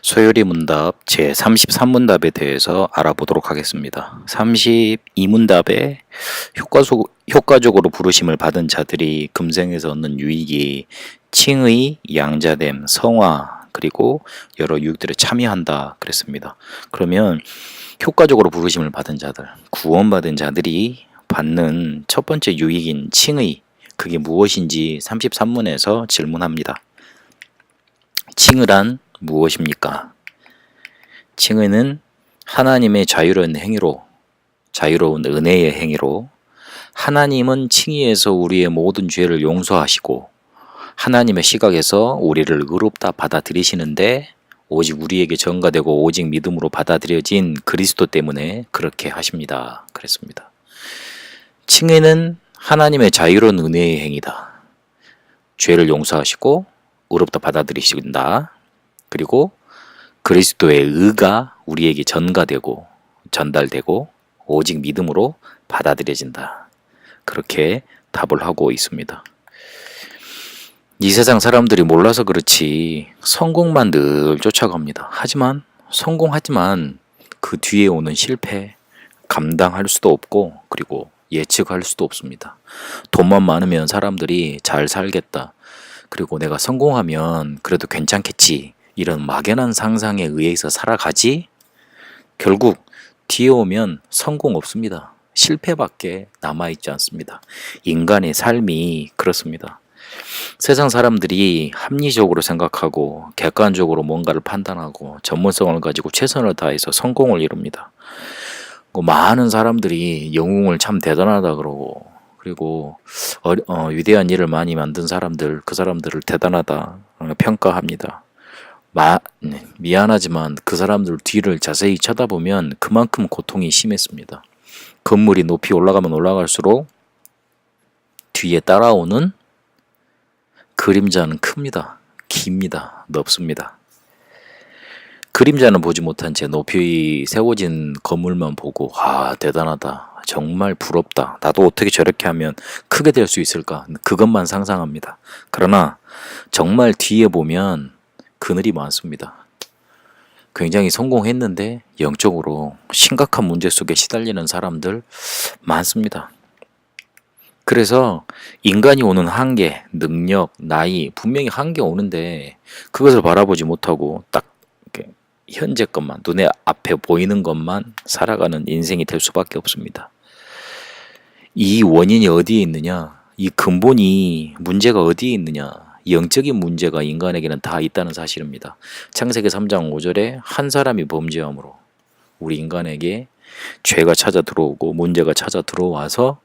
소요리 문답 제33문답에 대해서 알아보도록 하겠습니다. 32문답에 효과적으로 부르심을 받은 자들이 금생에서 얻는 유익이 칭의, 양자됨, 성화, 그리고 여러 유익들에 참여한다 그랬습니다. 그러면 효과적으로 부르심을 받은 자들, 구원받은 자들이 받는 첫 번째 유익인 칭의, 그게 무엇인지 33문에서 질문합니다. 칭의란 무엇입니까? 칭의는 하나님의 자유로운 행위로, 자유로운 은혜의 행위로 하나님은 칭의에서 우리의 모든 죄를 용서하시고 하나님의 시각에서 우리를 의롭다 받아들이시는데 오직 우리에게 전가되고 오직 믿음으로 받아들여진 그리스도 때문에 그렇게 하십니다. 그랬습니다. 칭의는 하나님의 자유로운 은혜의 행위다. 죄를 용서하시고 의롭다 받아들이신다. 그리고 그리스도의 의가 우리에게 전가되고 전달되고 오직 믿음으로 받아들여진다. 그렇게 답을 하고 있습니다. 이 세상 사람들이 몰라서 그렇지 성공만 늘 쫓아갑니다. 하지만 성공하지만 그 뒤에 오는 실패 감당할 수도 없고 그리고 예측할 수도 없습니다. 돈만 많으면 사람들이 잘 살겠다. 그리고 내가 성공하면 그래도 괜찮겠지. 이런 막연한 상상에 의해서 살아가지 결국 뒤에 오면 성공 없습니다. 실패밖에 남아있지 않습니다. 인간의 삶이 그렇습니다. 세상 사람들이 합리적으로 생각하고 객관적으로 뭔가를 판단하고 전문성을 가지고 최선을 다해서 성공을 이룹니다. 많은 사람들이 영웅을 참 대단하다 그러고 그리고 위대한 일을 많이 만든 사람들, 그 사람들을 대단하다 평가합니다. 미안하지만 그 사람들 뒤를 자세히 쳐다보면 그만큼 고통이 심했습니다. 건물이 높이 올라가면 올라갈수록 뒤에 따라오는 그림자는 큽니다. 깁니다. 넓습니다. 그림자는 보지 못한 채 높이 세워진 건물만 보고 대단하다. 정말 부럽다. 나도 어떻게 저렇게 하면 크게 될 수 있을까? 그것만 상상합니다. 그러나 정말 뒤에 보면 그늘이 많습니다. 굉장히 성공했는데 영적으로 심각한 문제 속에 시달리는 사람들 많습니다. 그래서 인간이 오는 한계, 능력, 나이 분명히 한계 오는데 그것을 바라보지 못하고 딱 현재 것만 눈에 앞에 보이는 것만 살아가는 인생이 될 수밖에 없습니다. 이 원인이 어디에 있느냐? 이 근본이 문제가 어디에 있느냐? 영적인 문제가 인간에게는 다 있다는 사실입니다. 창세기 3장 5절에 한 사람이 범죄함으로 우리 인간에게 죄가 찾아 들어오고 문제가 찾아 들어와서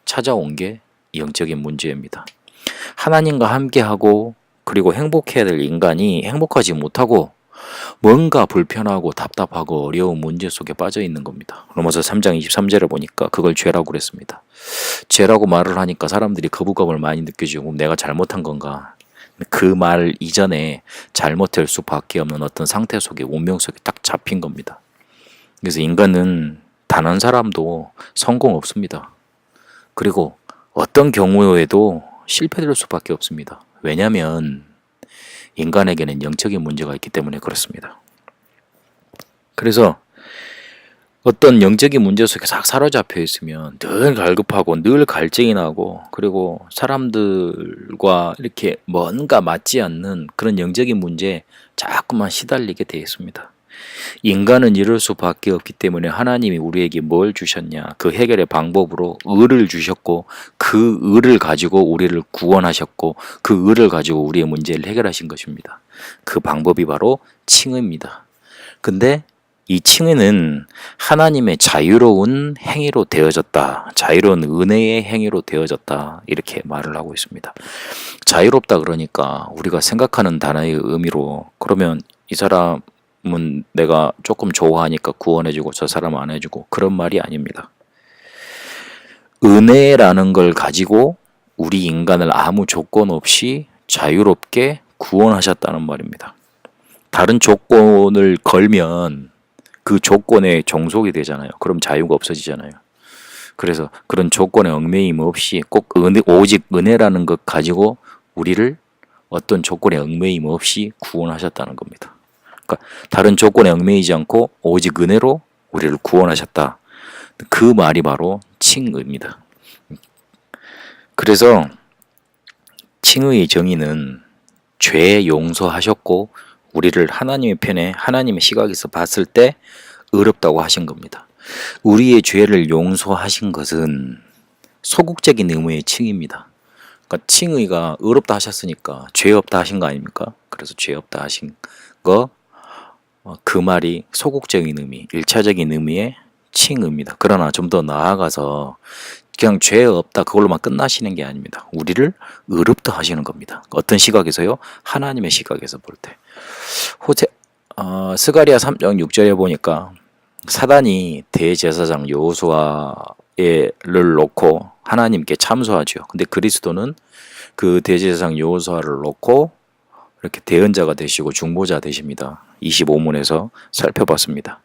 찾아온 게 영적인 문제입니다. 하나님과 함께하고 그리고 행복해야 될 인간이 행복하지 못하고 뭔가 불편하고 답답하고 어려운 문제 속에 빠져 있는 겁니다. 로마서 3장 23절을 보니까 그걸 죄라고 그랬습니다. 죄라고 말을 하니까 사람들이 거부감을 많이 느껴지고 내가 잘못한 건가? 그 말 이전에 잘못될 수밖에 없는 어떤 상태 속에 운명 속에 딱 잡힌 겁니다. 그래서 인간은 단 한 사람도 성공 없습니다. 그리고 어떤 경우에도 실패될 수밖에 없습니다. 왜냐하면 인간에게는 영적인 문제가 있기 때문에 그렇습니다. 그래서 어떤 영적인 문제 속에 싹 사로잡혀 있으면 늘 갈급하고 늘 갈증이 나고 그리고 사람들과 이렇게 뭔가 맞지 않는 그런 영적인 문제에 자꾸만 시달리게 되어 있습니다. 인간은 이럴 수밖에 없기 때문에 하나님이 우리에게 뭘 주셨냐? 그 해결의 방법으로 의를 주셨고 그 의를 가지고 우리를 구원하셨고 그 의를 가지고 우리의 문제를 해결하신 것입니다. 그 방법이 바로 칭의입니다. 근데 이 칭의는 하나님의 자유로운 행위로 되어졌다. 자유로운 은혜의 행위로 되어졌다. 이렇게 말을 하고 있습니다. 자유롭다 그러니까 우리가 생각하는 단어의 의미로 그러면 이 사람은 내가 조금 좋아하니까 구원해주고 저 사람은 안 해주고 그런 말이 아닙니다. 은혜라는 걸 가지고 우리 인간을 아무 조건 없이 자유롭게 구원하셨다는 말입니다. 다른 조건을 걸면 그 조건에 종속이 되잖아요. 그럼 자유가 없어지잖아요. 그래서 그런 조건에 얽매임 없이 꼭 오직 은혜라는 것 가지고 우리를 어떤 조건에 얽매임 없이 구원하셨다는 겁니다. 그러니까 다른 조건에 얽매이지 않고 오직 은혜로 우리를 구원하셨다. 그 말이 바로 칭의입니다. 그래서 칭의의 정의는 죄 용서하셨고 우리를 하나님의 편에 하나님의 시각에서 봤을 때 의롭다고 하신 겁니다. 우리의 죄를 용서하신 것은 소극적인 의무의 칭의입니다. 그러니까 칭의가 의롭다 하셨으니까 죄 없다 하신 거 아닙니까? 그래서 죄 없다 하신 거, 그 말이 소극적인 의미, 1차적인 의미의 칭의입니다. 그러나 좀 더 나아가서 그냥 죄 없다 그걸로만 끝나시는 게 아닙니다. 우리를 의롭다 하시는 겁니다. 어떤 시각에서요? 하나님의 시각에서 볼 때. 스가랴 3장 6절에 보니까 사단이 대제사장 여호수아를 놓고 하나님께 참소하죠. 근데 그리스도는 그 대제사장 여호수아를 놓고 이렇게 대언자가 되시고 중보자 되십니다. 25문에서 살펴봤습니다.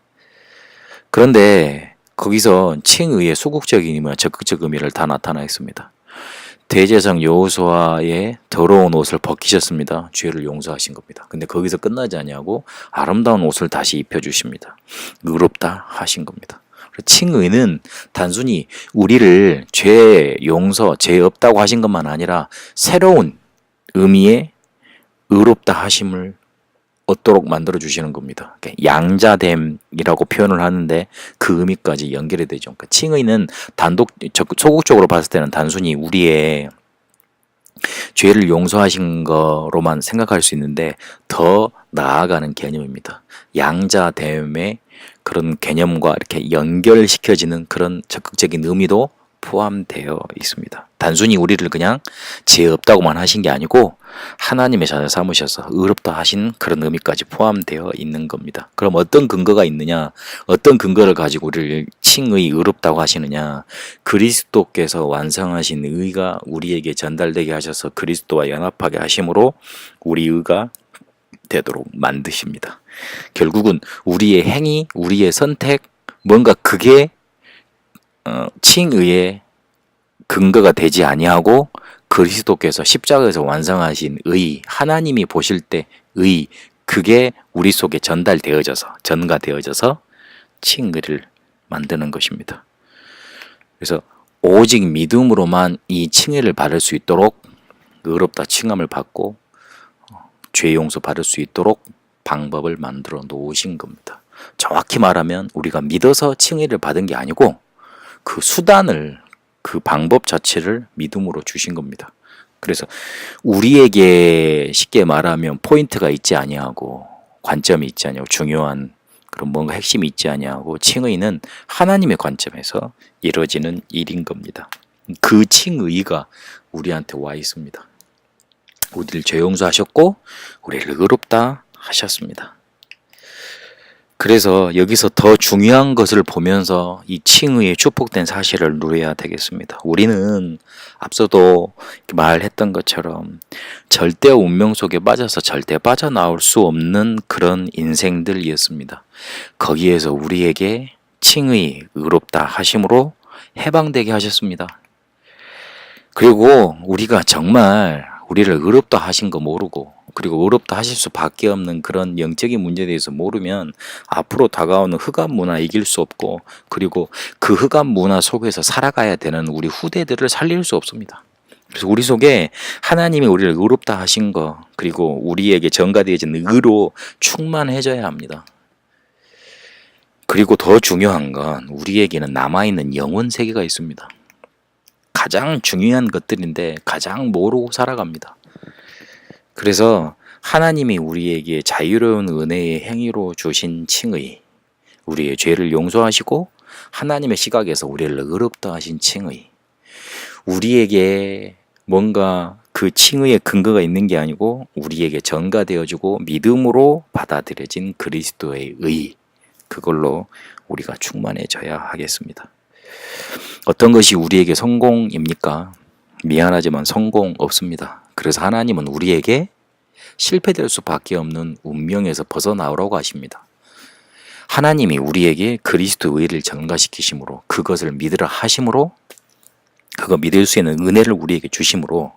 그런데 거기서 칭의의 소극적인 의미와 적극적 의미를 다 나타나 있습니다. 대제사장 여호수아의 더러운 옷을 벗기셨습니다. 죄를 용서하신 겁니다. 근데 거기서 끝나지 아니하고 아름다운 옷을 다시 입혀주십니다. 의롭다 하신 겁니다. 칭의는 단순히 우리를 죄 용서, 죄 없다고 하신 것만 아니라 새로운 의미의 의롭다 하심을 얻도록 만들어 주시는 겁니다. 양자됨이라고 표현을 하는데 그 의미까지 연결이 되죠. 그러니까 칭의는 소극적으로 봤을 때는 단순히 우리의 죄를 용서하신 거로만 생각할 수 있는데 더 나아가는 개념입니다. 양자됨의 그런 개념과 이렇게 연결시켜지는 그런 적극적인 의미도 포함되어 있습니다. 단순히 우리를 그냥 죄 없다고만 하신 게 아니고 하나님의 자녀 삼으셔서 의롭다 하신 그런 의미까지 포함되어 있는 겁니다. 그럼 어떤 근거가 있느냐? 어떤 근거를 가지고 우리를 칭의 의롭다고 하시느냐? 그리스도께서 완성하신 의가 우리에게 전달되게 하셔서 그리스도와 연합하게 하심으로 우리 의가 되도록 만드십니다. 결국은 우리의 행위, 우리의 선택, 뭔가 그게 칭의의 근거가 되지 아니하고 그리스도께서 십자가에서 완성하신 의, 하나님이 보실 때 의, 그게 우리 속에 전가되어져서 칭의를 만드는 것입니다. 그래서 오직 믿음으로만 이 칭의를 받을 수 있도록 의롭다 칭함을 받고 죄 용서 받을 수 있도록 방법을 만들어 놓으신 겁니다. 정확히 말하면 우리가 믿어서 칭의를 받은 게 아니고 그 수단을, 그 방법 자체를 믿음으로 주신 겁니다. 그래서 우리에게 쉽게 말하면 포인트가 있지 아니하고 관점이 있지 아니하고 중요한 그런 뭔가 핵심이 있지 아니하고 칭의는 하나님의 관점에서 이루어지는 일인 겁니다. 그 칭의가 우리한테 와 있습니다. 우리를 죄 용서하셨고 우리를 의롭다 하셨습니다. 그래서 여기서 더 중요한 것을 보면서 이 칭의의 축복된 사실을 누려야 되겠습니다. 우리는 앞서도 말했던 것처럼 절대 운명 속에 빠져서 절대 빠져나올 수 없는 그런 인생들이었습니다. 거기에서 우리에게 칭의 의롭다 하심으로 해방되게 하셨습니다. 그리고 우리가 정말 우리를 의롭다 하신 거 모르고 그리고 의롭다 하실 수밖에 없는 그런 영적인 문제에 대해서 모르면 앞으로 다가오는 흑암 문화 이길 수 없고 그리고 그 흑암 문화 속에서 살아가야 되는 우리 후대들을 살릴 수 없습니다. 그래서 우리 속에 하나님이 우리를 의롭다 하신 거 그리고 우리에게 전가되어진 의로 충만해져야 합니다. 그리고 더 중요한 건 우리에게는 남아있는 영혼 세계가 있습니다. 가장 중요한 것들인데 가장 모르고 살아갑니다. 그래서 하나님이 우리에게 자유로운 은혜의 행위로 주신 칭의, 우리의 죄를 용서하시고 하나님의 시각에서 우리를 의롭다 하신 칭의, 우리에게 뭔가 그 칭의의 근거가 있는 게 아니고 우리에게 전가되어지고 믿음으로 받아들여진 그리스도의 의, 그걸로 우리가 충만해져야 하겠습니다. 어떤 것이 우리에게 성공입니까? 미안하지만 성공 없습니다. 그래서 하나님은 우리에게 실패될 수밖에 없는 운명에서 벗어나오라고 하십니다. 하나님이 우리에게 그리스도 의를 전가시키심으로 그것을 믿으라 하심으로 그거 믿을 수 있는 은혜를 우리에게 주심으로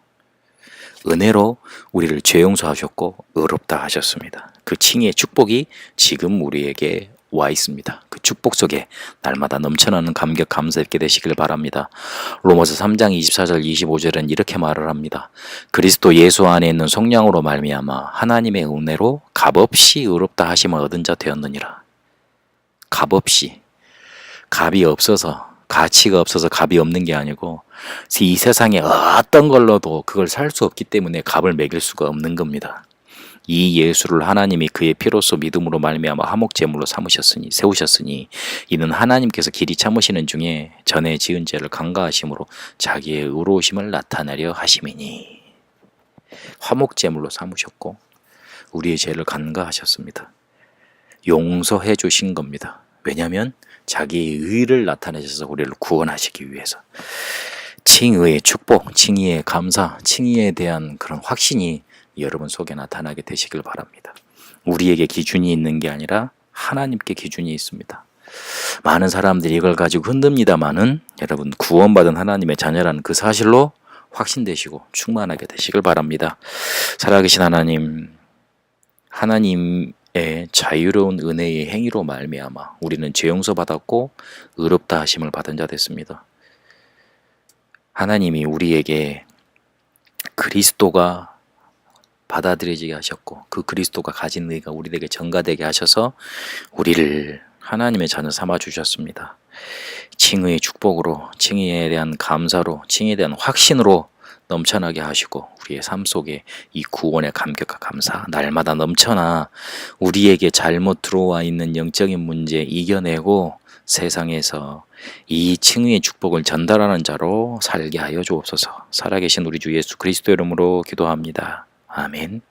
은혜로 우리를 죄 용서하셨고 의롭다 하셨습니다. 그 칭의의 축복이 지금 우리에게 와 있습니다. 그 축복 속에 날마다 넘쳐나는 감격 감사 있게 되시길 바랍니다. 로마서 3장 24절 25절은 이렇게 말을 합니다. 그리스도 예수 안에 있는 성령으로 말미암아 하나님의 은혜로 값없이 의롭다 하심을 얻은 자 되었느니라. 값없이, 값이 없어서, 가치가 없어서 값이 없는 게 아니고 이 세상에 어떤 걸로도 그걸 살 수 없기 때문에 값을 매길 수가 없는 겁니다. 이 예수를 하나님이 그의 피로써 믿음으로 말미암아 화목제물로 세우셨으니 이는 하나님께서 길이 참으시는 중에 전에 지은 죄를 간과하심으로 자기의 의로우심을 나타내려 하심이니. 화목제물로 삼으셨고 우리의 죄를 간과하셨습니다. 용서해 주신 겁니다. 왜냐하면 자기의 의를 나타내셔서 우리를 구원하시기 위해서. 칭의의 축복, 칭의의 감사, 칭의에 대한 그런 확신이 여러분 속에 나타나게 되시길 바랍니다. 우리에게 기준이 있는 게 아니라 하나님께 기준이 있습니다. 많은 사람들이 이걸 가지고 흔듭니다마는 여러분 구원받은 하나님의 자녀라는 그 사실로 확신되시고 충만하게 되시길 바랍니다. 살아계신 하나님, 하나님의 자유로운 은혜의 행위로 말미암아 우리는 죄 용서 받았고 의롭다 하심을 받은 자 됐습니다. 하나님이 우리에게 그리스도가 받아들여지게 하셨고 그 그리스도가 가진 의가 우리에게 전가되게 하셔서 우리를 하나님의 자녀 삼아 주셨습니다. 칭의의 축복으로, 칭의에 대한 감사로, 칭의에 대한 확신으로 넘쳐나게 하시고 우리의 삶 속에 이 구원의 감격과 감사 날마다 넘쳐나 우리에게 잘못 들어와 있는 영적인 문제 이겨내고 세상에서 이 칭의의 축복을 전달하는 자로 살게 하여 주옵소서. 살아계신 우리 주 예수 그리스도 이름으로 기도합니다. 아멘.